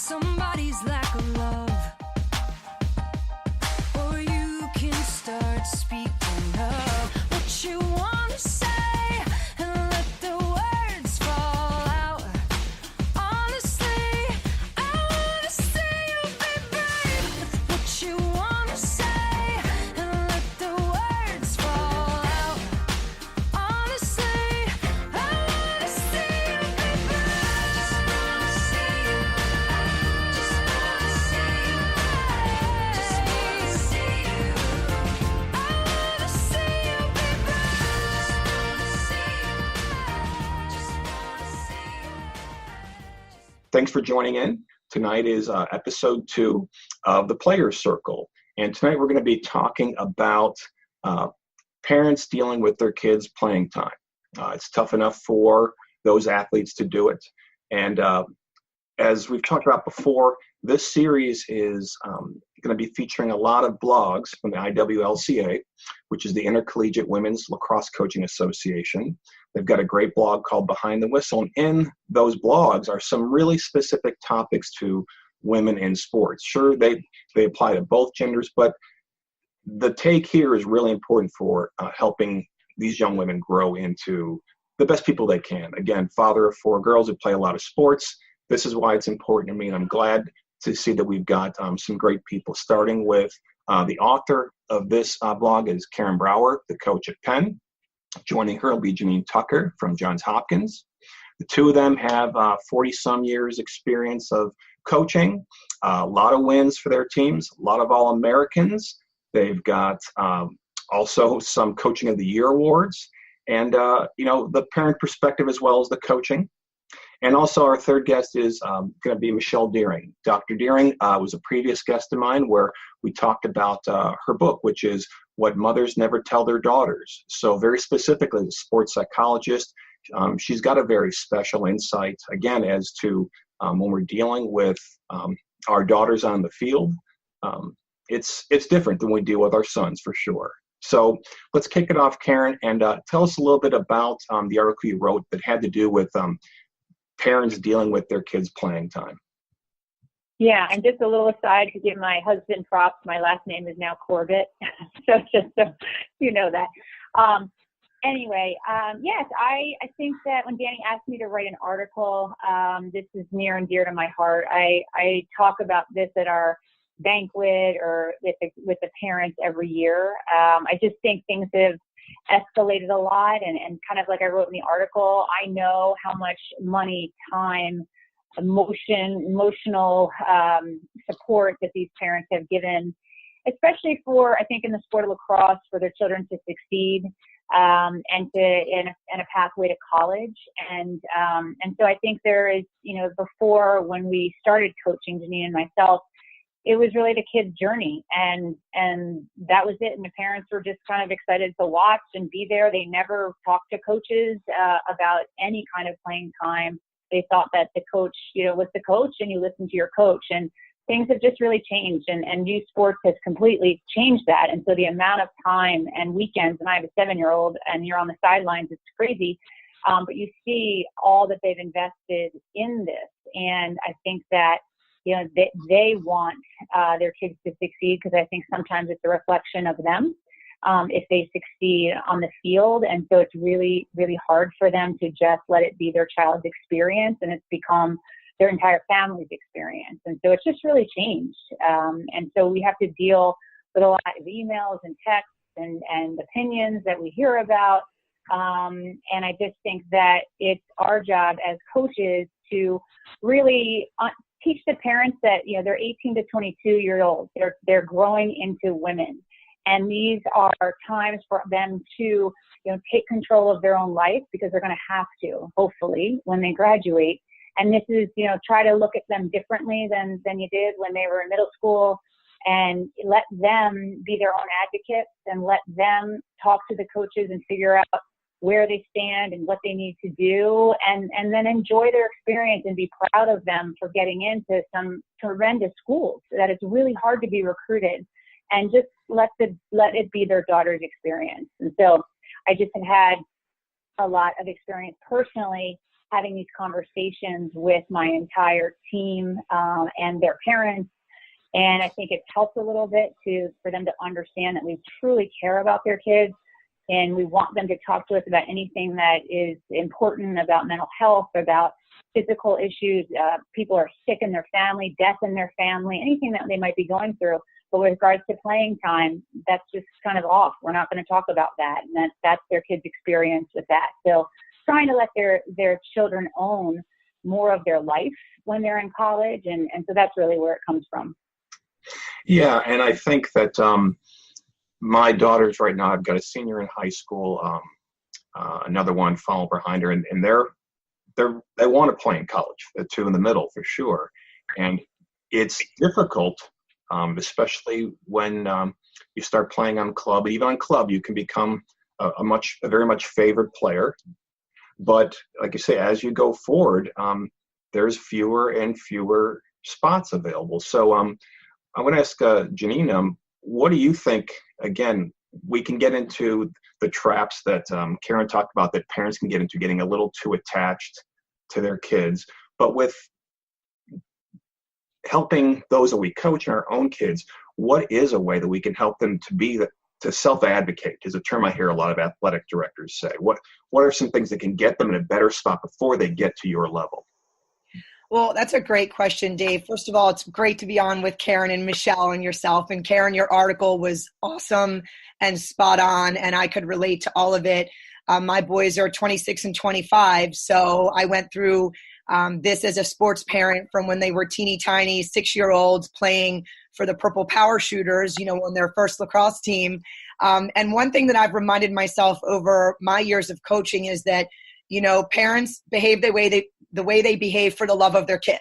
somebody's lack of love, or you can start speaking up what you want to say and let the words fall out. Honestly, I want to see you be brave with what you want to say and let the words fall out. Honestly, I want to see you be brave. Just want to see you. Just want to see you. Just want to see you. I want to see you be brave. Just want to see you. Just want to see you. Thanks for joining in. Tonight is episode 2 of the Players Circle. And tonight we're going to be talking about parents dealing with their kids' playing time. It's tough enough for those athletes to do it. And as we've talked about before, this series is going to be featuring a lot of blogs from the IWLCA, which is the Intercollegiate Women's Lacrosse Coaching Association. They've got a great blog called Behind the Whistle, and in those blogs are some really specific topics to women in sports. Sure, they apply to both genders, but the take here is really important for helping these young women grow into the best people they can. Again, father of 4 girls who play a lot of sports. This is why it's important to me, and I'm glad to see that we've got some great people, starting with the author of this blog is Karin, the coach at Penn. Joining her will be Janine Tucker from Johns Hopkins. The two of them have 40-some years experience of coaching, a lot of wins for their teams, a lot of All-Americans. They've got also some Coaching of the Year awards, and the parent perspective as well as the coaching. And also our third guest is going to be Michelle Deering. Dr. Deering was a previous guest of mine where we talked about her book, which is What Mothers Never Tell Their Daughters. So very specifically, as a sports psychologist, she's got a very special insight, again, as to when we're dealing with our daughters on the field. It's different than we deal with our sons, for sure. So let's kick it off, Karin, and tell us a little bit about the article you wrote that had to do with parents dealing with their kids' playing time. Yeah, and just a little aside to give my husband props, my last name is now Corbett, so just so you know that. Yes, I think that when Danny asked me to write an article, this is near and dear to my heart. I talk about this at our banquet or with the parents every year. I just think things have escalated a lot, and kind of like I wrote in the article, I know how much money, time, emotional support that these parents have given, especially for, I think, in the sport of lacrosse, for their children to succeed and a pathway to college. And so I think there is, before, when we started coaching, Janine and myself, it was really the kid's journey, and that was it. And the parents were just kind of excited to watch and be there. They never talked to coaches about any kind of playing time. They thought that the coach, was the coach, and you listen to your coach. And things have just really changed, and youth sports has completely changed that. And so the amount of time and weekends, and I have a 7-year-old, and you're on the sidelines, it's crazy. But you see all that they've invested in this, and I think that they want their kids to succeed, because I think sometimes it's a reflection of them if they succeed on the field. And so it's really, really hard for them to just let it be their child's experience, and it's become their entire family's experience. And so it's just really changed. And so we have to deal with a lot of emails and texts and opinions that we hear about. And I just think that it's our job as coaches to really teach the parents that, they're 18 to 22-year-olds. They're growing into women. And these are times for them to, take control of their own life, because they're going to have to, hopefully, when they graduate. And this is, try to look at them differently than you did when they were in middle school, and let them be their own advocates, and let them talk to the coaches and figure out where they stand and what they need to do, and then enjoy their experience and be proud of them for getting into some horrendous schools that it's really hard to be recruited, and just let it be their daughter's experience. And so I just have had a lot of experience personally having these conversations with my entire team and their parents. And I think it's helped a little bit for them to understand that we truly care about their kids, and we want them to talk to us about anything that is important about mental health, about physical issues. People are sick in their family, death in their family, anything that they might be going through. But with regards to playing time, that's just kind of off. We're not going to talk about that. And that's their kids' experience with that. So trying to let their children own more of their life when they're in college. And so that's really where it comes from. Yeah, and I think that my daughters right now, I've got a senior in high school, another one following behind her, and they want to play in college, the two in the middle for sure. And it's difficult, especially when you start playing on club. Even on club, you can become a very much favored player. But like you say, as you go forward, there's fewer and fewer spots available. So I want to ask Janine, what do you think, again, we can get into the traps that Karin talked about that parents can get into, getting a little too attached to their kids, but with helping those that we coach and our own kids, what is a way that we can help them to self-advocate is a term I hear a lot of athletic directors say. What are some things that can get them in a better spot before they get to your level? Well, that's a great question, Dave. First of all, it's great to be on with Karin and Michelle and yourself. And Karin, your article was awesome and spot on, and I could relate to all of it. My boys are 26 and 25, so I went through this as a sports parent from when they were teeny tiny 6-year-olds playing for the Purple Power Shooters, on their first lacrosse team. And one thing that I've reminded myself over my years of coaching is that, parents behave the way they behave for the love of their kid,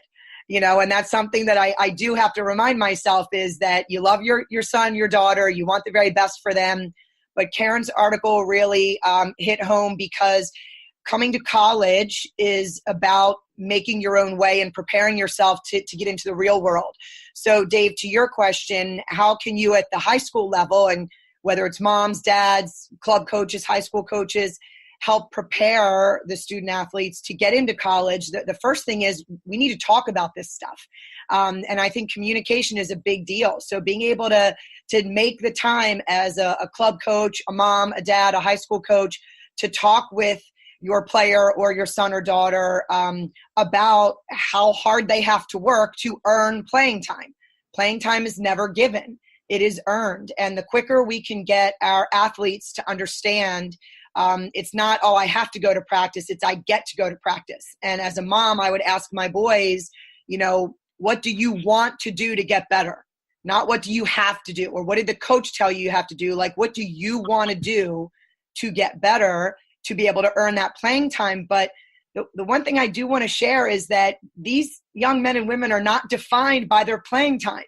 and that's something that I do have to remind myself is that you love your son, your daughter, you want the very best for them. But Karin's article really hit home because coming to college is about making your own way and preparing yourself to get into the real world. So Dave, to your question, how can you at the high school level, and whether it's moms, dads, club coaches, high school coaches, help prepare the student athletes to get into college? The first thing is we need to talk about this stuff. And I think communication is a big deal. So being able to make the time as a club coach, a mom, a dad, a high school coach, to talk with your player or your son or daughter about how hard they have to work to earn playing time. Playing time is never given. It is earned. And the quicker we can get our athletes to understand it's not, oh, I have to go to practice. It's I get to go to practice. And as a mom, I would ask my boys, what do you want to do to get better? Not what do you have to do, or what did the coach tell you have to do? Like, what do you want to do to get better, to be able to earn that playing time? But the one thing I do want to share is that these young men and women are not defined by their playing time.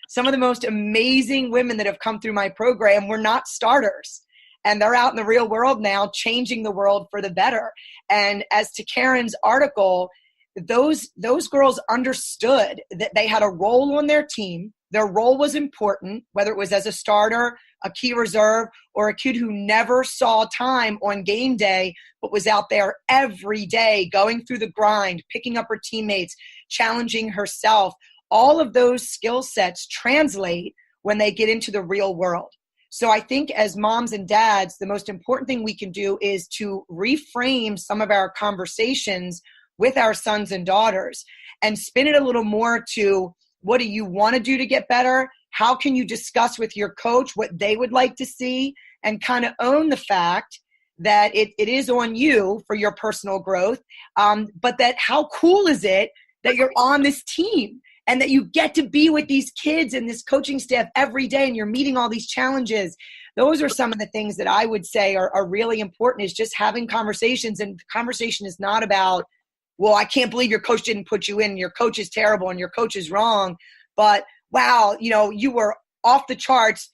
Some of the most amazing women that have come through my program were not starters. And they're out in the real world now, changing the world for the better. And as to Karin's article, those girls understood that they had a role on their team. Their role was important, whether it was as a starter, a key reserve, or a kid who never saw time on game day, but was out there every day, going through the grind, picking up her teammates, challenging herself. All of those skill sets translate when they get into the real world. So I think as moms and dads, the most important thing we can do is to reframe some of our conversations with our sons and daughters and spin it a little more to, what do you want to do to get better? How can you discuss with your coach what they would like to see, and kind of own the fact that it is on you for your personal growth, but that how cool is it that you're on this team? And that you get to be with these kids and this coaching staff every day, and you're meeting all these challenges. Those are some of the things that I would say are really important, is just having conversations. And the conversation is not about, well, I can't believe your coach didn't put you in. Your coach is terrible and your coach is wrong. But wow, you were off the charts,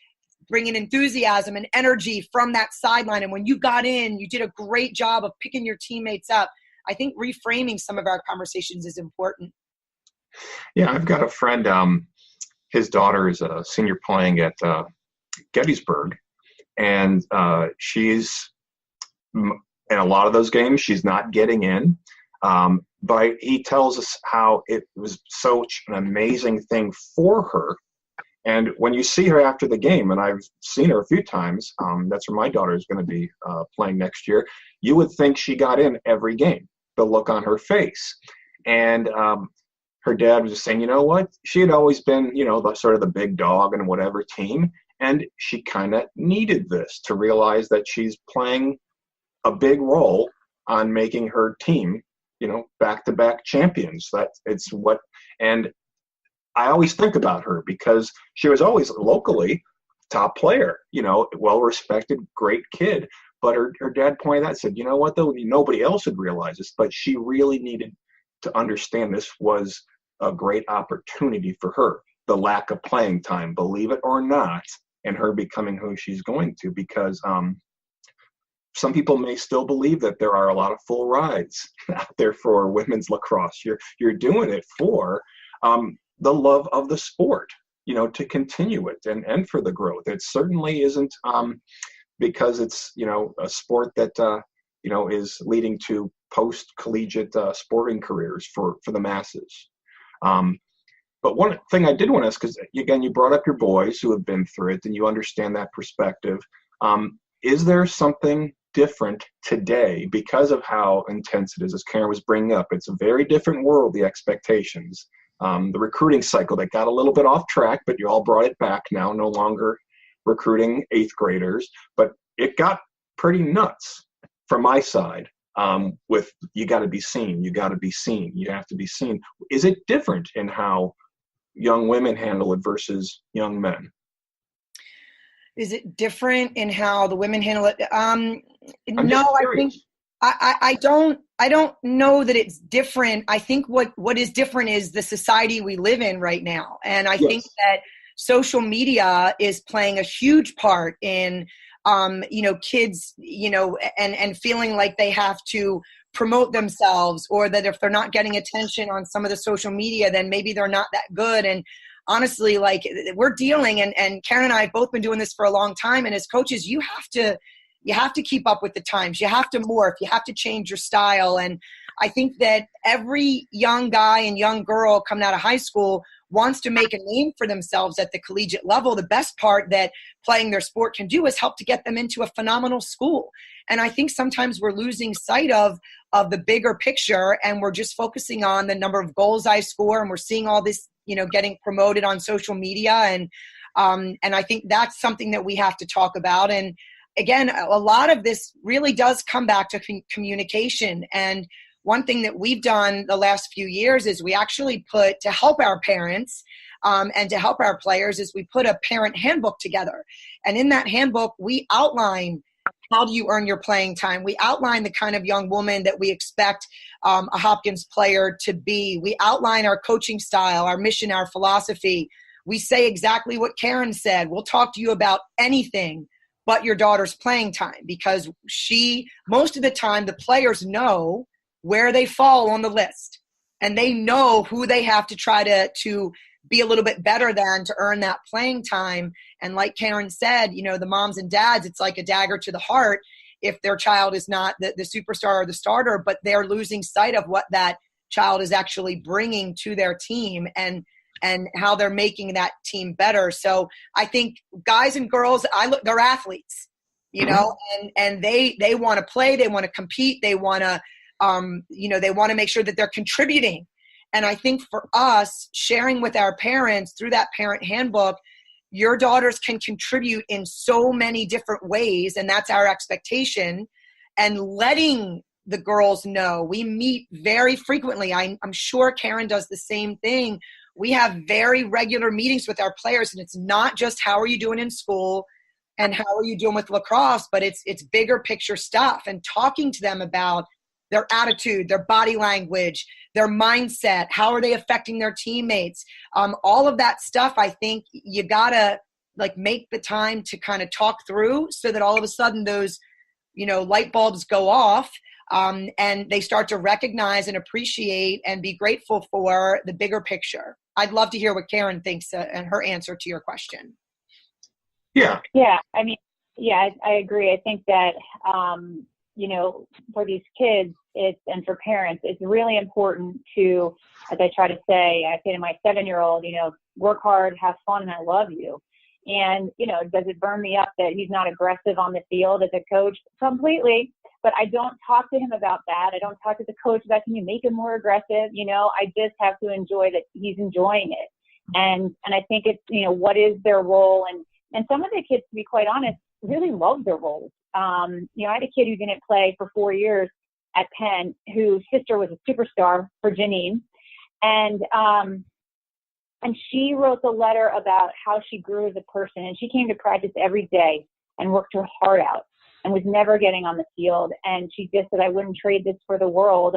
bringing enthusiasm and energy from that sideline. And when you got in, you did a great job of picking your teammates up. I think reframing some of our conversations is important. Yeah, I've got a friend, his daughter is a senior playing at Gettysburg, and she's, in a lot of those games, she's not getting in. But he tells us how it was such an amazing thing for her. And when you see her after the game, and I've seen her a few times, that's where my daughter is going to be playing next year, you would think she got in every game, the look on her face. And her dad was just saying, you know what? She had always been, the sort of the big dog in whatever team. And she kind of needed this to realize that she's playing a big role on making her team, back-to-back champions. And I always think about her because she was always locally top player, well-respected, great kid. But her dad pointed out, said, you know what, though, nobody else would realize this, but she really needed to understand this was a great opportunity for her. The lack of playing time, believe it or not, and her becoming who she's going to, because some people may still believe that there are a lot of full rides out there for women's lacrosse. You're doing it for the love of the sport, to continue it and for the growth. It certainly isn't because it's, a sport that, is leading to post-collegiate sporting careers for the masses. But one thing I did want to ask, because again, you brought up your boys who have been through it and you understand that perspective. Is there something different today because of how intense it is? As Karin was bringing up, it's a very different world, the expectations. The recruiting cycle that got a little bit off track, but you all brought it back now, no longer recruiting 8th graders, but it got pretty nuts from my side with you got to be seen, you got to be seen, you have to be seen. Is it different in how young women handle it versus young men? Is it different in how the women handle it? No, I think I don't know that it's different. I think what is different is the society we live in right now. And I think that social media is playing a huge part in, kids, and feeling like they have to promote themselves, or that if they're not getting attention on some of the social media, then maybe they're not that good. And honestly, like, we're dealing, and Karin and I have both been doing this for a long time. And as coaches, you have to keep up with the times. You have to morph. You have to change your style. And I think that every young guy and young girl coming out of high school wants to make a name for themselves at the collegiate level. The best part that playing their sport can do is help to get them into a phenomenal school. And I think sometimes we're losing sight of the bigger picture, and we're just focusing on the number of goals I score, and we're seeing all this, getting promoted on social media. And I think that's something that we have to talk about. And again, a lot of this really does come back to communication. And one thing that we've done the last few years is we actually put, to help our parents and to help our players, is we put a parent handbook together. And in that handbook, we outline how do you earn your playing time. We outline the kind of young woman that we expect a Hopkins player to be. We outline our coaching style, our mission, our philosophy. We say exactly what Karin said. We'll talk to you about anything but your daughter's playing time, because most of the time, the players know where they fall on the list, and they know who they have to try to be a little bit better than to earn that playing time. And like Karin said, the moms and dads, it's like a dagger to the heart if their child is not the superstar or the starter, but they're losing sight of what that child is actually bringing to their team and how they're making that team better. So I think guys and girls, they're athletes, and they want to play, they want to compete, they want to, they want to make sure that they're contributing. And I think for us, sharing with our parents through that parent handbook, your daughters can contribute in so many different ways, and that's our expectation. And letting the girls know. We meet very frequently. I'm sure Karin does the same thing. We have very regular meetings with our players, and it's not just how are you doing in school and how are you doing with lacrosse, but it's bigger picture stuff, and talking to them about their attitude, their body language, their mindset, how are they affecting their teammates, all of that stuff. I think you gotta make the time to kind of talk through, so that all of a sudden those light bulbs go off, and they start to recognize and appreciate and be grateful for the bigger picture. I'd love to hear what Karin thinks and her answer to your question. Yeah. Yeah. I mean, yeah, I agree. I think that, for these kids, and for parents, it's really important to, as I try to say, I say to my 7-year-old, work hard, have fun, and I love you. And, does it burn me up that he's not aggressive on the field as a coach? Completely. But I don't talk to him about that. I don't talk to the coach about, can you make him more aggressive? I just have to enjoy that he's enjoying it. And I think it's, what is their role? And some of the kids, to be quite honest, really love their roles. I had a kid who didn't play for 4 years at Penn, whose sister was a superstar for Janine. And she wrote the letter about how she grew as a person. And she came to practice every day and worked her heart out and was never getting on the field. And she just said, I wouldn't trade this for the world.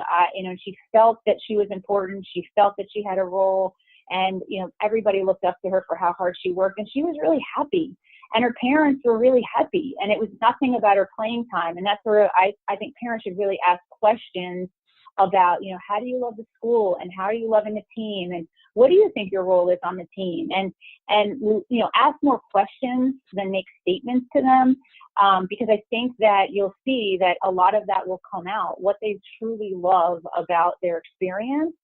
She felt that she was important. She felt that she had a role. And, everybody looked up to her for how hard she worked. And she was really happy. And her parents were really happy. And it was nothing about her playing time. And that's where I think parents should really ask questions about, how do you love the school, and how are you loving the team, and what do you think your role is on the team? And ask more questions than make statements to them, because I think that you'll see that a lot of that will come out, what they truly love about their experience.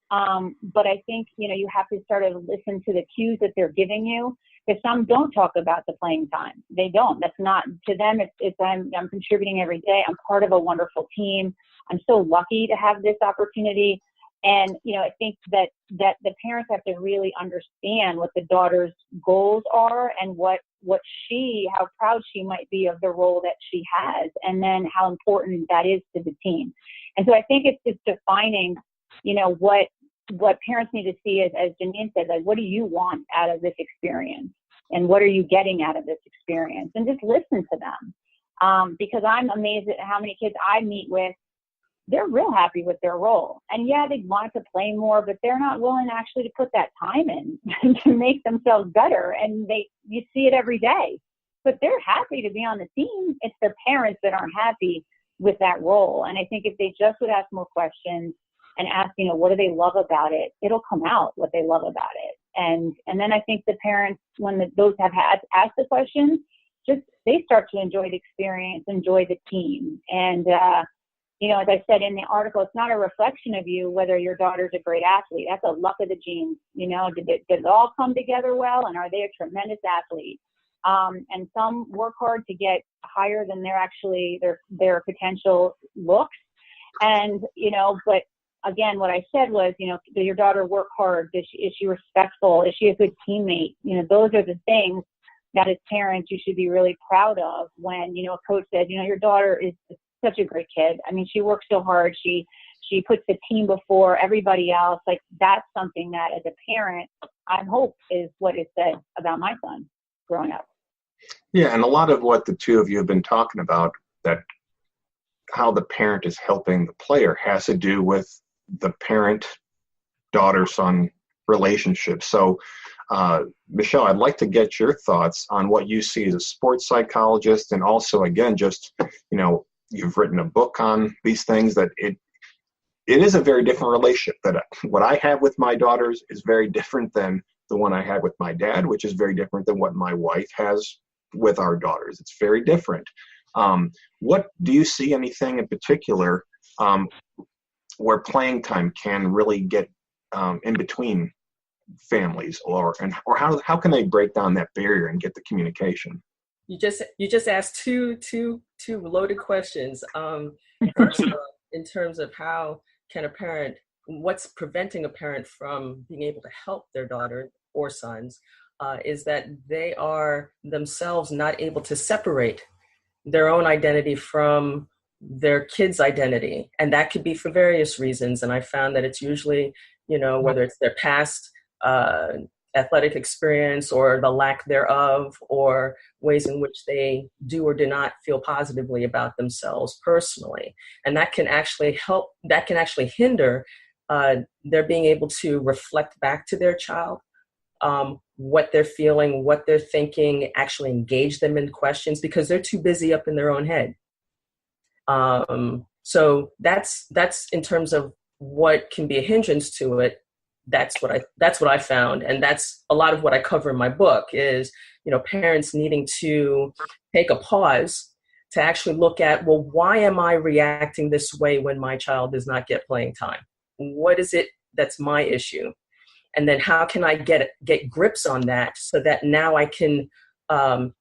But I think, you have to sort of listen to the cues that they're giving you, because some don't talk about the playing time. They don't. That's not, to them, it's I'm contributing every day. I'm part of a wonderful team. I'm so lucky to have this opportunity. And, I think that the parents have to really understand what the daughter's goals are, and how proud she might be of the role that she has, and then how important that is to the team. And so I think it's just defining, what parents need to see is, as Janine said, like, what do you want out of this experience? And what are you getting out of this experience? And just listen to them. Because I'm amazed at how many kids I meet with, they're real happy with their role. And yeah, they want to play more, but they're not willing actually to put that time in to make themselves better. And you see it every day, but they're happy to be on the team. It's their parents that aren't happy with that role. And I think if they just would ask more questions and ask, what do they love about it? It'll come out what they love about it. And then I think the parents, when those have asked the questions, they start to enjoy the experience, enjoy the team. And, as I said in the article, it's not a reflection of you whether your daughter's a great athlete. That's a luck of the genes. Did it all come together well? And are they a tremendous athlete? And some work hard to get higher than their potential looks. And, but again, what I said was, does your daughter work hard? Is she respectful? Is she a good teammate? Those are the things that as parents you should be really proud of when, a coach says, your daughter is such a great kid. I mean, she works so hard. She puts the team before everybody else. Like, that's something that as a parent, I hope is what is said about my son growing up. Yeah, and a lot of what the two of you have been talking about, that how the parent is helping the player, has to do with the parent daughter-son relationship. So, Michelle, I'd like to get your thoughts on what you see as a sports psychologist, and also, again, just, you've written a book on these things, that it is a very different relationship. That what I have with my daughters is very different than the one I had with my dad, which is very different than what my wife has with our daughters. It's very different. What do you see anything in particular where playing time can really get in between families, or how can they break down that barrier and get the communication? You just asked two loaded questions. First of all, in terms of how can what's preventing a parent from being able to help their daughter or sons, is that they are themselves not able to separate their own identity from their kid's identity. And that could be for various reasons. And I found that it's usually, whether it's their past athletic experience or the lack thereof, or ways in which they do or do not feel positively about themselves personally. And that can actually hinder their being able to reflect back to their child what they're feeling, what they're thinking, actually engage them in questions, because they're too busy up in their own head. So that's in terms of what can be a hindrance to it. That's what I found. And that's a lot of what I cover in my book is, parents needing to take a pause to actually look at, well, why am I reacting this way when my child does not get playing time? What is it that's my issue? And then how can I get grips on that so that now I can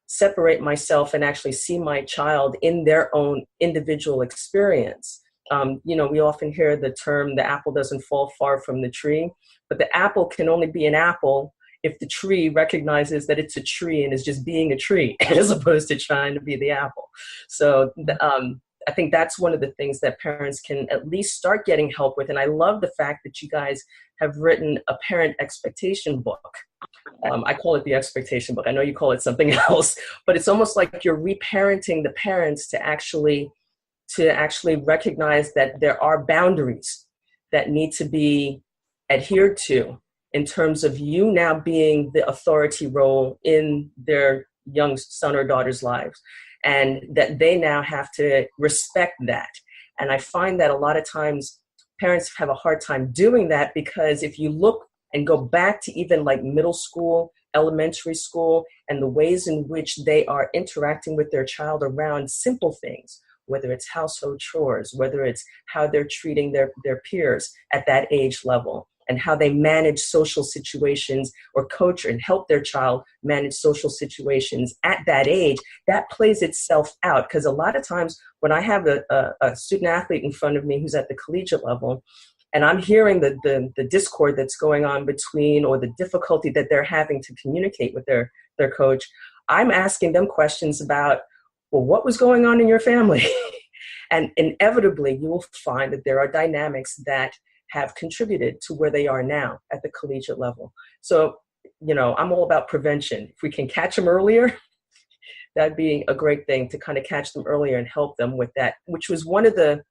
separate myself and actually see my child in their own individual experience. We often hear the term, the apple doesn't fall far from the tree, but the apple can only be an apple if the tree recognizes that it's a tree and is just being a tree as opposed to trying to be the apple. So I think that's one of the things that parents can at least start getting help with. And I love the fact that you guys have written a parent expectation book. I call it the expectation book. I know you call it something else, but it's almost like you're reparenting the parents to actually recognize that there are boundaries that need to be adhered to in terms of you now being the authority role in their young son or daughter's lives, and that they now have to respect that. And I find that a lot of times parents have a hard time doing that, because if you look and go back to even like middle school, elementary school, and the ways in which they are interacting with their child around simple things, whether it's household chores, whether it's how they're treating their peers at that age level, and how they manage social situations or coach and help their child manage social situations at that age, that plays itself out. Because a lot of times when I have a student athlete in front of me who's at the collegiate level, and I'm hearing the discord that's going on between, or the difficulty that they're having to communicate with their coach, I'm asking them questions about, well, what was going on in your family? And inevitably, you will find that there are dynamics that have contributed to where they are now at the collegiate level. So, I'm all about prevention. If we can catch them earlier, that'd be a great thing, to kind of catch them earlier and help them with that, which was one of the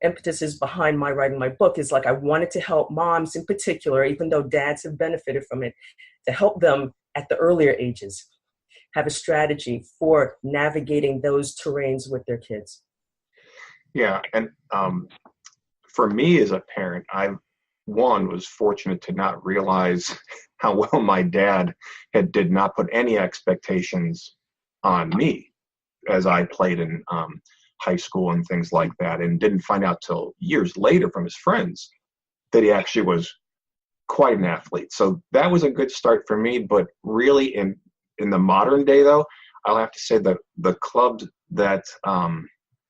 impetuses behind my writing my book. Is like, I wanted to help moms in particular, even though dads have benefited from it, to help them at the earlier ages have a strategy for navigating those terrains with their kids. Yeah, and for me as a parent, I was fortunate to not realize how well my dad did not put any expectations on me as I played in high school and things like that, and didn't find out till years later from his friends that he actually was quite an athlete. So that was a good start for me. But really, in the modern day, though, I'll have to say that the clubs that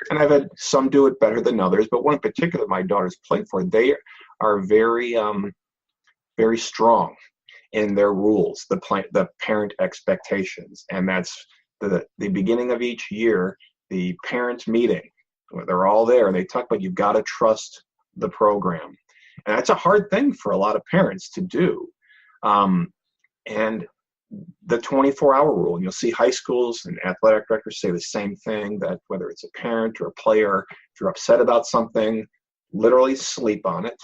and I've had some do it better than others, but one in particular my daughters played for, they are very, very strong in their rules, the parent expectations. And that's the beginning of each year, the parents meeting, where they're all there and they talk about, you've got to trust the program. And that's a hard thing for a lot of parents to do. And the 24-hour rule, and you'll see high schools and athletic directors say the same thing, that whether it's a parent or a player, if you're upset about something, literally sleep on it.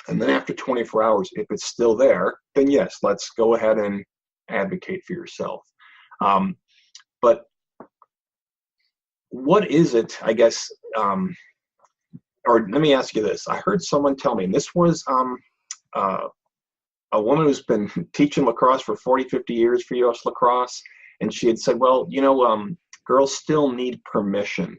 And then after 24 hours, if it's still there, then yes, let's go ahead and advocate for yourself. But what is it, I guess, or let me ask you this. I heard someone tell me, and this was a woman who's been teaching lacrosse for 40, 50 years for U.S. Lacrosse, and she had said, well, girls still need permission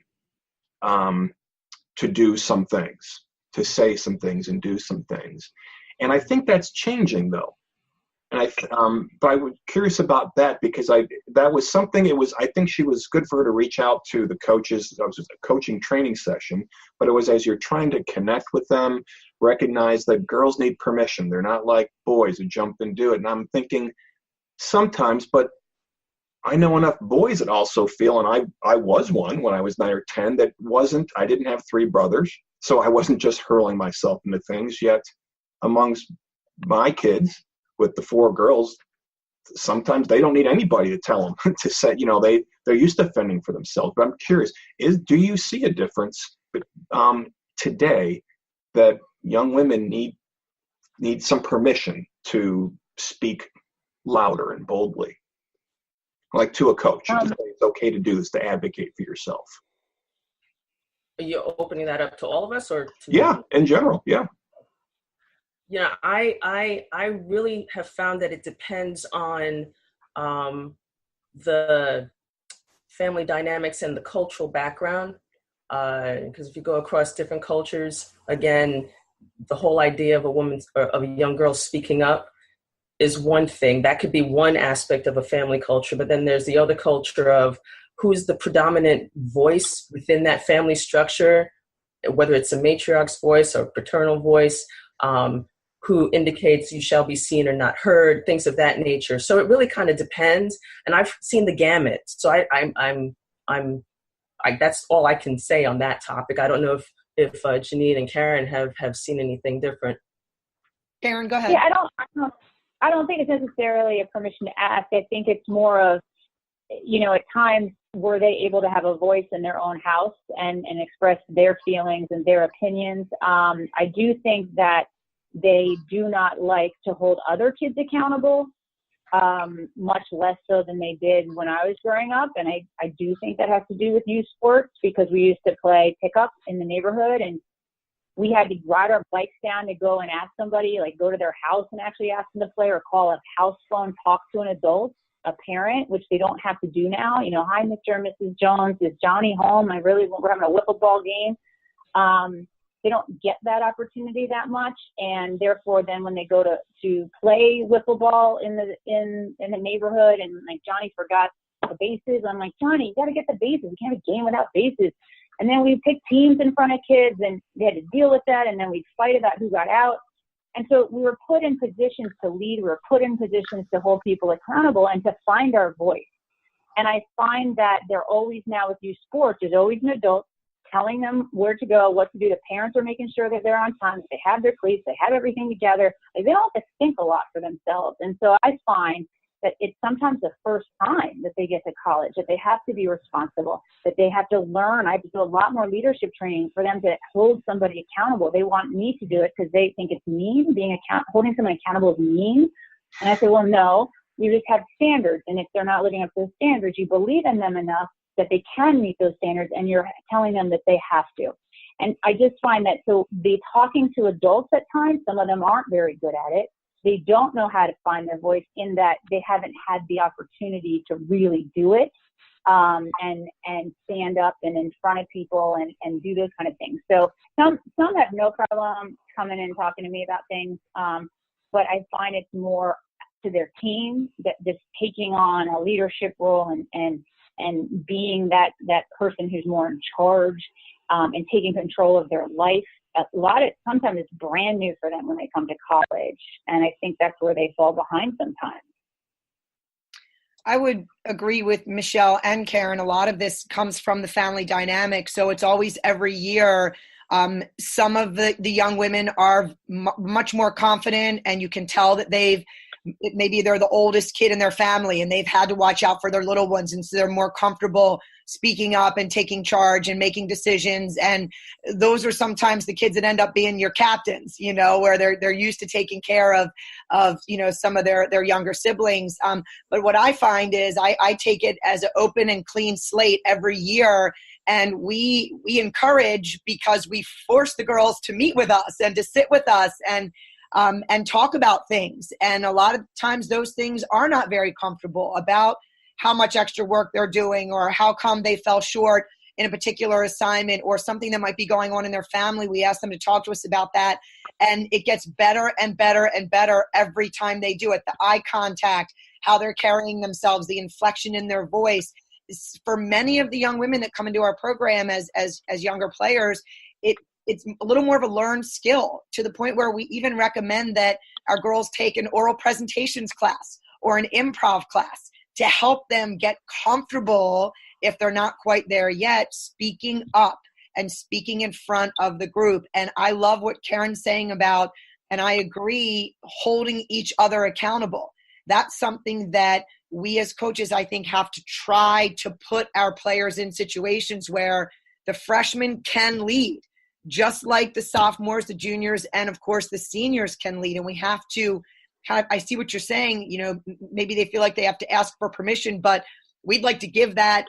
to do some things, to say some things and do some things. And I think that's changing, though. And but I was curious about that, because that was something, I think she was good for her to reach out to the coaches. That was a coaching training session, but it was as you're trying to connect with them, recognize that girls need permission. They're not like boys who jump and do it. And I'm thinking sometimes, but I know enough boys that also feel, and I was one when I was 9 or 10, I didn't have 3 brothers, so I wasn't just hurling myself into things. Yet amongst my kids, with the 4 girls, sometimes they don't need anybody to tell them to say, they're used to fending for themselves. But I'm curious, do you see a difference today that young women need some permission to speak louder and boldly, like to a coach, to say it's okay to do this, to advocate for yourself? Are you opening that up to all of us, or to Yeah, me? in general, yeah. I really have found that it depends on the family dynamics and the cultural background. Because if you go across different cultures, again, the whole idea of a woman or of a young girl speaking up is one thing. That could be one aspect of a family culture, but then there's the other culture of who's the predominant voice within that family structure, whether it's a matriarch's voice or paternal voice, who indicates you shall be seen or not heard, things of that nature. So it really kind of depends. And I've seen the gamut. So that's all I can say on that topic. I don't know if Janine and Karin have seen anything different. Karin, go ahead. Yeah, I don't think it's necessarily a permission to ask. I think it's more of, at times, were they able to have a voice in their own house and express their feelings and their opinions? I do think that they do not like to hold other kids accountable, much less so than they did when I was growing up. And I do think that has to do with youth sports, because we used to play pickup in the neighborhood, and we had to ride our bikes down to go and ask somebody, like go to their house and actually ask them to play, or call a house phone, talk to an adult, a parent, which they don't have to do now. Hi, Mr. and Mrs. Jones, is Johnny home? We're having a wiffle ball game. They don't get that opportunity that much, and therefore then when they go to play wiffle ball in the neighborhood, and like Johnny forgot the bases, I'm like, Johnny, you got to get the bases. We can't have a game without bases. And then we pick teams in front of kids, and they had to deal with that, and then we'd fight about who got out. And so we were put in positions to lead. We were put in positions to hold people accountable and to find our voice. And I find that they're always, now with youth sports, there's always an adult telling them where to go, what to do. The parents are making sure that they're on time, that they have their cleats, they have everything together. Like, they don't have to think a lot for themselves. And so I find that it's sometimes the first time that they get to college, that they have to be responsible, that they have to learn. I have to do a lot more leadership training for them to hold somebody accountable. They want me to do it because they think it's mean. Holding someone accountable is mean. And I say, well, no, you just have standards. And if they're not living up to the standards, you believe in them enough that they can meet those standards, and you're telling them that they have to. And I just find that, so the talking to adults at times, some of them aren't very good at it. They don't know how to find their voice, in that they haven't had the opportunity to really do it, and stand up and in front of people and do those kind of things. So some have no problem coming and talking to me about things, but I find it's more to their team, that just taking on a leadership role and being that person who's more in charge, and taking control of their life. Sometimes it's brand new for them when they come to college. And I think that's where they fall behind sometimes. I would agree with Michelle and Karin. A lot of this comes from the family dynamic. So it's always every year. Some of the young women are much more confident, and you can tell that maybe they're the oldest kid in their family, and they've had to watch out for their little ones. And so they're more comfortable speaking up and taking charge and making decisions. And those are sometimes the kids that end up being your captains, where they're used to taking care of some of their younger siblings. But what I find is I take it as an open and clean slate every year. And we encourage, because we force the girls to meet with us and to sit with us and talk about things. And a lot of times those things are not very comfortable, about how much extra work they're doing, or how come they fell short in a particular assignment, or something that might be going on in their family. We ask them to talk to us about that. And it gets better and better and better every time they do it. The eye contact, how they're carrying themselves, the inflection in their voice. For many of the young women that come into our program as younger players, it's a little more of a learned skill, to the point where we even recommend that our girls take an oral presentations class or an improv class to help them get comfortable, if they're not quite there yet, speaking up and speaking in front of the group. And I love what Karin's saying about, and I agree, holding each other accountable. That's something that we as coaches, I think, have to try to put our players in situations where the freshmen can lead, just like the sophomores, the juniors, and of course the seniors can lead. And we have to I see what you're saying, maybe they feel like they have to ask for permission, but we'd like to give that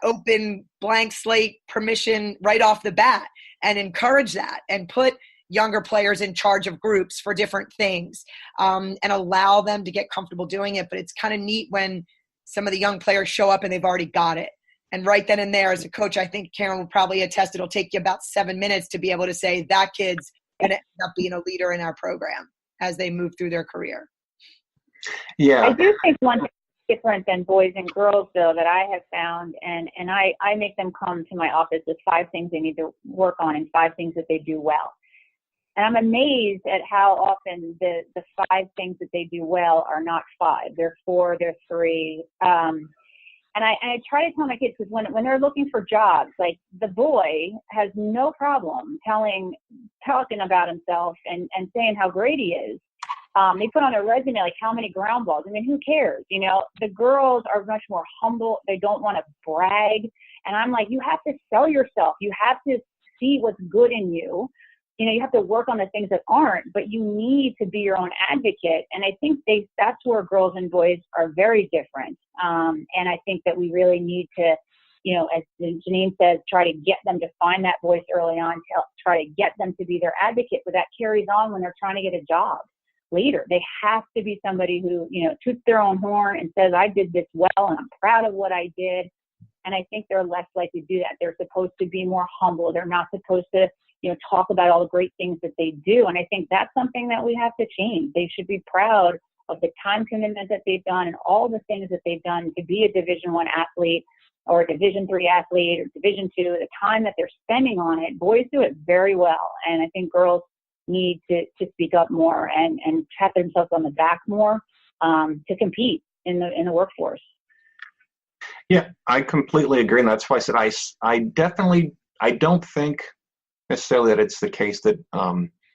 open blank slate permission right off the bat, and encourage that, and put younger players in charge of groups for different things, and allow them to get comfortable doing it. But it's kind of neat when some of the young players show up and they've already got it. And right then and there, as a coach, I think Karin will probably attest, it'll take you about 7 minutes to be able to say that kid's going to end up being a leader in our program as they move through their career. Yeah. I do think one thing different than boys and girls, though, that I have found, and I make them come to my office with 5 things they need to work on and 5 things that they do well. And I'm amazed at how often the 5 things that they do well are not 5. They're 4, they're 3. And I try to tell my kids, because when they're looking for jobs, like the boy has no problem talking about himself and saying how great he is. They put on their resume, like, how many ground balls. I mean, who cares? You know, the girls are much more humble. They don't want to brag. And I'm like, you have to sell yourself. You have to see what's good in you. You know, you have to work on the things that aren't, but you need to be your own advocate. And I think that's where girls and boys are very different. And I think that we really need to, you know, as Janine says, try to get them to find that voice early on, try to get them to be their advocate, but that carries on when they're trying to get a job later. They have to be somebody who, you know, toots their own horn and says, I did this well and I'm proud of what I did. And I think they're less likely to do that. They're supposed to be more humble. They're not supposed to, you know, talk about all the great things that they do. And I think that's something that we have to change. They should be proud of the time commitment that they've done and all the things that they've done to be a Division I athlete or a Division III athlete or Division II, the time that they're spending on it. Boys do it very well. And I think girls need to speak up more and pat themselves on the back more to compete in the workforce. Yeah, I completely agree. And that's why I said I don't think necessarily that it's the case that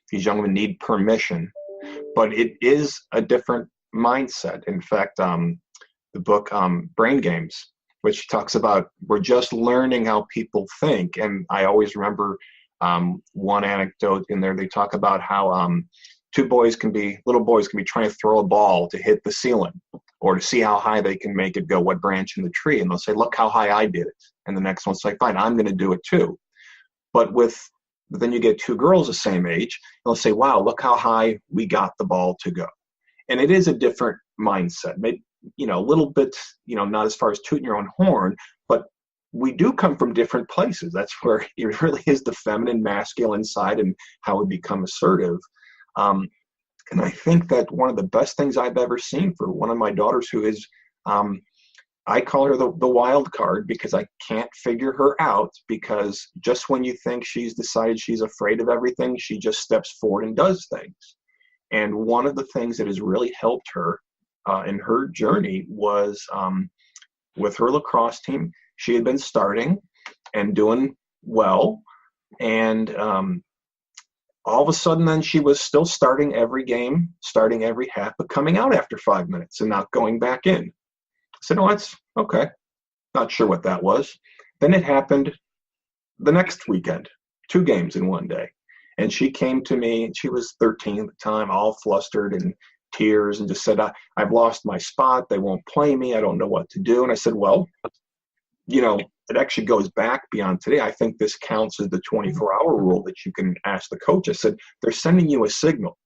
these young women need permission, but it is a different mindset. In fact, the book Brain Games, which talks about we're just learning how people think. And I always remember one anecdote in there. They talk about how little boys can be trying to throw a ball to hit the ceiling or to see how high they can make it go, what branch in the tree. And they'll say, look how high I did it. And the next one's like, fine, I'm going to do it too. But then you get 2 girls the same age, they'll say, wow, look how high we got the ball to go. And it is a different mindset. Maybe, you know, a little bit, you know, not as far as tooting your own horn, but we do come from different places. That's where it really is the feminine, masculine side and how we become assertive. And I think that one of the best things I've ever seen for one of my daughters who is, I call her the wild card because I can't figure her out, because just when you think she's decided she's afraid of everything, she just steps forward and does things. And one of the things that has really helped her in her journey was with her lacrosse team. She had been starting and doing well. And all of a sudden then she was still starting every game, starting every half, but coming out after 5 minutes and not going back in. I said, oh, that's okay. Not sure what that was. Then it happened the next weekend, 2 games in one day. And she came to me, and she was 13 at the time, all flustered and tears, and just said, I've lost my spot. They won't play me. I don't know what to do. And I said, well, you know, it actually goes back beyond today. I think this counts as the 24-hour rule that you can ask the coach. I said, they're sending you a signal.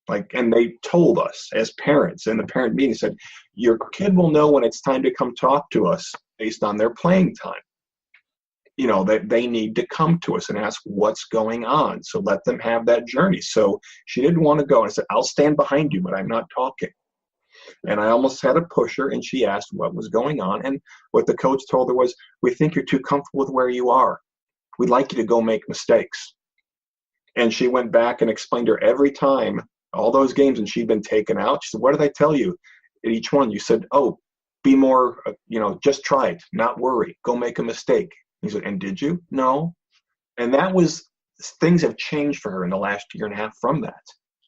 And they told us as parents in the parent meeting, said, your kid will know when it's time to come talk to us based on their playing time. You know, that they need to come to us and ask what's going on. So let them have that journey. So she didn't want to go. I said, I'll stand behind you, but I'm not talking. And I almost had to push her, and she asked what was going on. And what the coach told her was, we think you're too comfortable with where you are. We'd like you to go make mistakes. And she went back and explained to her every time, all those games, and she'd been taken out. She said, what did I tell you at each one? You said, oh, be more, just try it, not worry, go make a mistake. He said, and did you? No. And that was, things have changed for her in the last year and a half from that.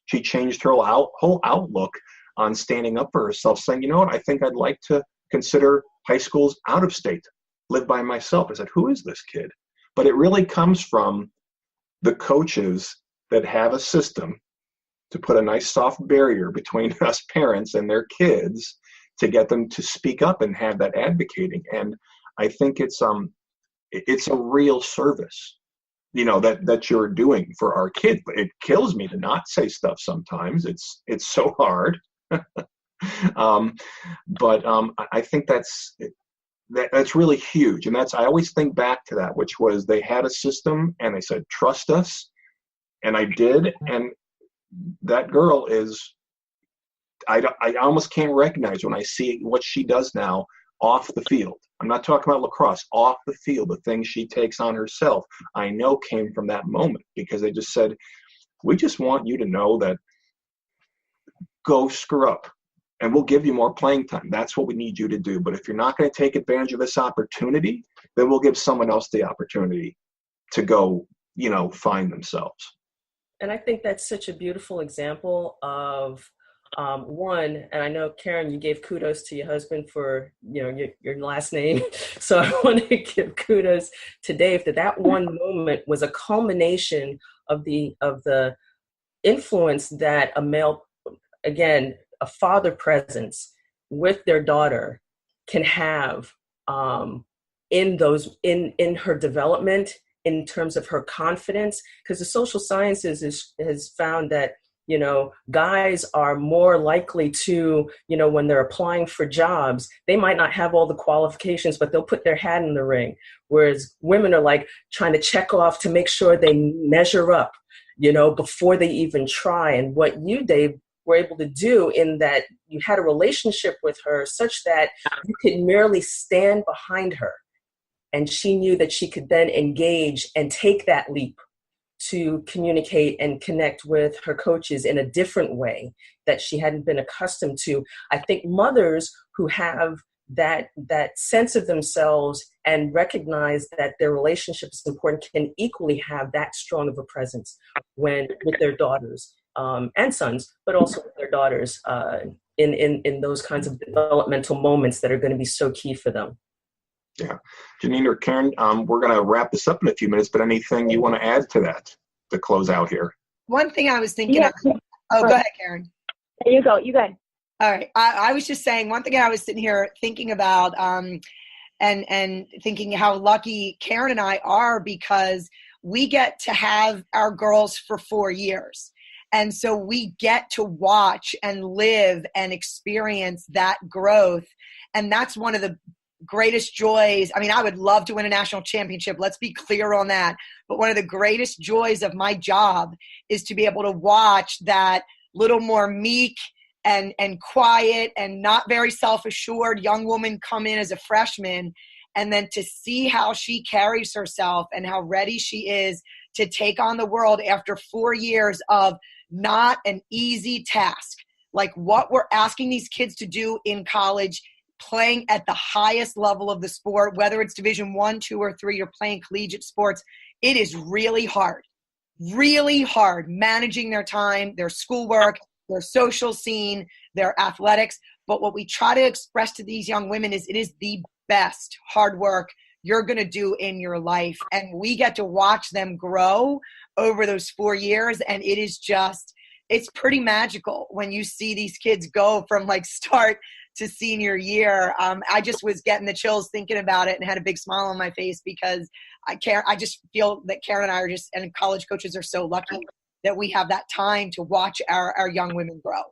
She changed her whole outlook on standing up for herself, saying, you know what, I think I'd like to consider high schools out of state, live by myself. I said, who is this kid? But it really comes from the coaches that have a system to put a nice soft barrier between us parents and their kids to get them to speak up and have that advocating. And I think it's a real service, that you're doing for our kids. It kills me to not say stuff sometimes. It's so hard. But I think that's really huge. And I always think back to that, which was they had a system and they said, trust us. And I did. And that girl I almost can't recognize when I see what she does now off the field. I'm not talking about lacrosse, off the field, the things she takes on herself, I know came from that moment, because they just said, we just want you to know that go screw up and we'll give you more playing time. That's what we need you to do. But if you're not going to take advantage of this opportunity, then we'll give someone else the opportunity to go, find themselves. And I think that's such a beautiful example of one, and I know, Karin, you gave kudos to your husband for, your last name. So I want to give kudos to Dave that one moment was a culmination of the influence that a male, again, a father presence with their daughter can have in her development, in terms of her confidence, because the social sciences has found that guys are more likely to, when they're applying for jobs, they might not have all the qualifications, but they'll put their hat in the ring. Whereas women are like trying to check off to make sure they measure up, before they even try. And what you, Dave, were able to do in that you had a relationship with her such that you could merely stand behind her. And she knew that she could then engage and take that leap to communicate and connect with her coaches in a different way that she hadn't been accustomed to. I think mothers who have that sense of themselves and recognize that their relationship is important can equally have that strong of a presence with their daughters and sons, but also with their daughters in those kinds of developmental moments that are going to be so key for them. Yeah. Janine or Karin, we're going to wrap this up in a few minutes, but anything you want to add to that to close out here? One thing I was thinking of. Oh, go ahead, Karin. There you go. You go ahead. All right. I was just saying, one thing I was sitting here thinking about and thinking how lucky Karin and I are, because we get to have our girls for 4 years. And so we get to watch and live and experience that growth. And that's one of the greatest joys. I mean, I would love to win a national championship. Let's be clear on that. But one of the greatest joys of my job is to be able to watch that little more meek and quiet and not very self-assured young woman come in as a freshman, and then to see how she carries herself and how ready she is to take on the world after 4 years of not an easy task. Like what we're asking these kids to do in college, playing at the highest level of the sport, whether it's Division 1, 2, or 3, you're playing collegiate sports, it is really hard managing their time, their schoolwork, their social scene, their athletics. But what we try to express to these young women is it is the best hard work you're going to do in your life. And we get to watch them grow over those 4 years. And it is just, it's pretty magical when you see these kids go from like start to senior year. I just was getting the chills thinking about it and had a big smile on my face, because I just feel that Karin and I are just, and college coaches are so lucky that we have that time to watch our young women grow.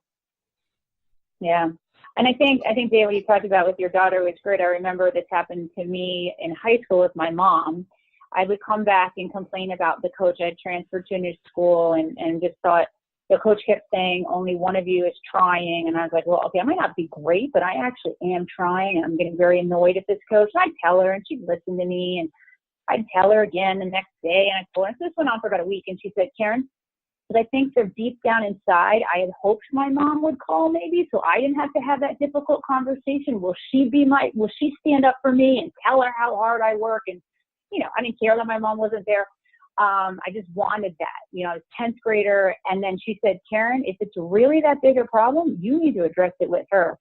Yeah. And I think, Dave, what you talked about with your daughter was great. I remember this happened to me in high school with my mom. I would come back and complain about the coach. I had transferred to a new school and just thought, the coach kept saying, only one of you is trying. And I was like, well, okay, I might not be great, but I actually am trying. And I'm getting very annoyed at this coach. And I'd tell her and she'd listen to me. And I'd tell her again the next day. And I told her, this went on for about a week. And she said, Karin, but I think that deep down inside, I had hoped my mom would call maybe, so I didn't have to have that difficult conversation. Will she stand up for me and tell her how hard I work? And, I didn't care that my mom wasn't there. I just wanted that, I was 10th grader. And then she said, Karin, if it's really that big a problem, you need to address it with her.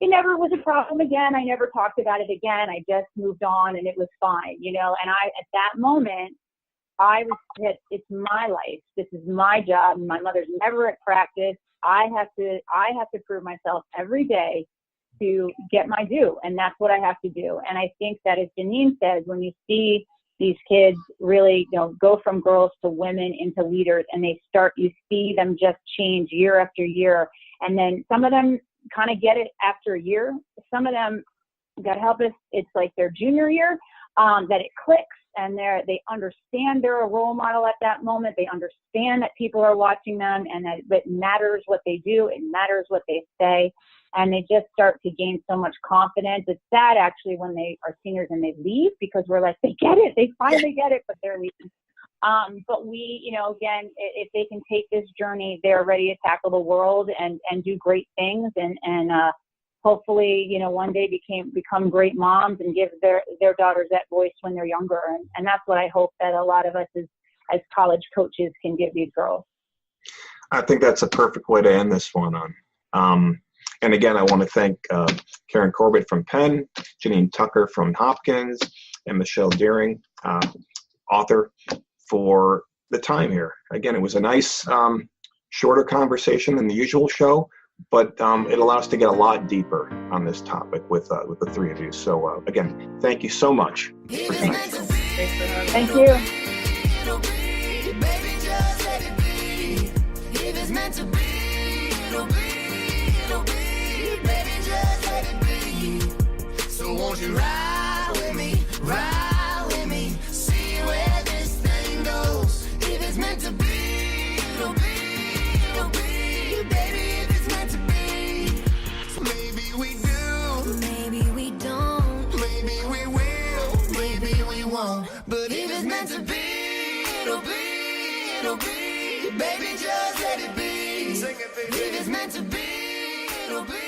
It never was a problem again. I never talked about it again. I just moved on and it was fine, and at that moment, I was hit. It's my life. This is my job. My mother's never at practice. I have to prove myself every day to get my due. And that's what I have to do. And I think that, as Janine says, when you see these kids really, go from girls to women into leaders, and you see them just change year after year. And then some of them kind of get it after a year. Some of them God help us, it's like their junior year, that it clicks and they understand they're a role model at that moment. They understand that people are watching them and that it matters what they do. It matters what they say. And they just start to gain so much confidence. It's sad actually when they are seniors and they leave, because we're like, they get it. They finally get it, but they're leaving. But we, again, if they can take this journey, they're ready to tackle the world and do great things and hopefully, one day become great moms and give their daughters that voice when they're younger. And that's what I hope that a lot of us as college coaches can give these girls. I think that's a perfect way to end this one on. And again, I want to thank Karin Corbett from Penn, Janine Tucker from Hopkins, and Michelle Deering, author, for the time here. Again, it was a nice, shorter conversation than the usual show, but it allowed us to get a lot deeper on this topic with the three of you. So again, thank you so much. Thank you. It'll be, baby, just let it be. If it's meant to be, it'll be, baby, just let it be. So won't you ride with me, see where this thing goes. If it's meant to be, it'll be, baby, if it's meant to be. So maybe we do, maybe we don't, maybe we will, maybe we won't. But if it's meant to be, it'll be, baby, just let it be. Sing it, baby. If it's meant to be, it'll be.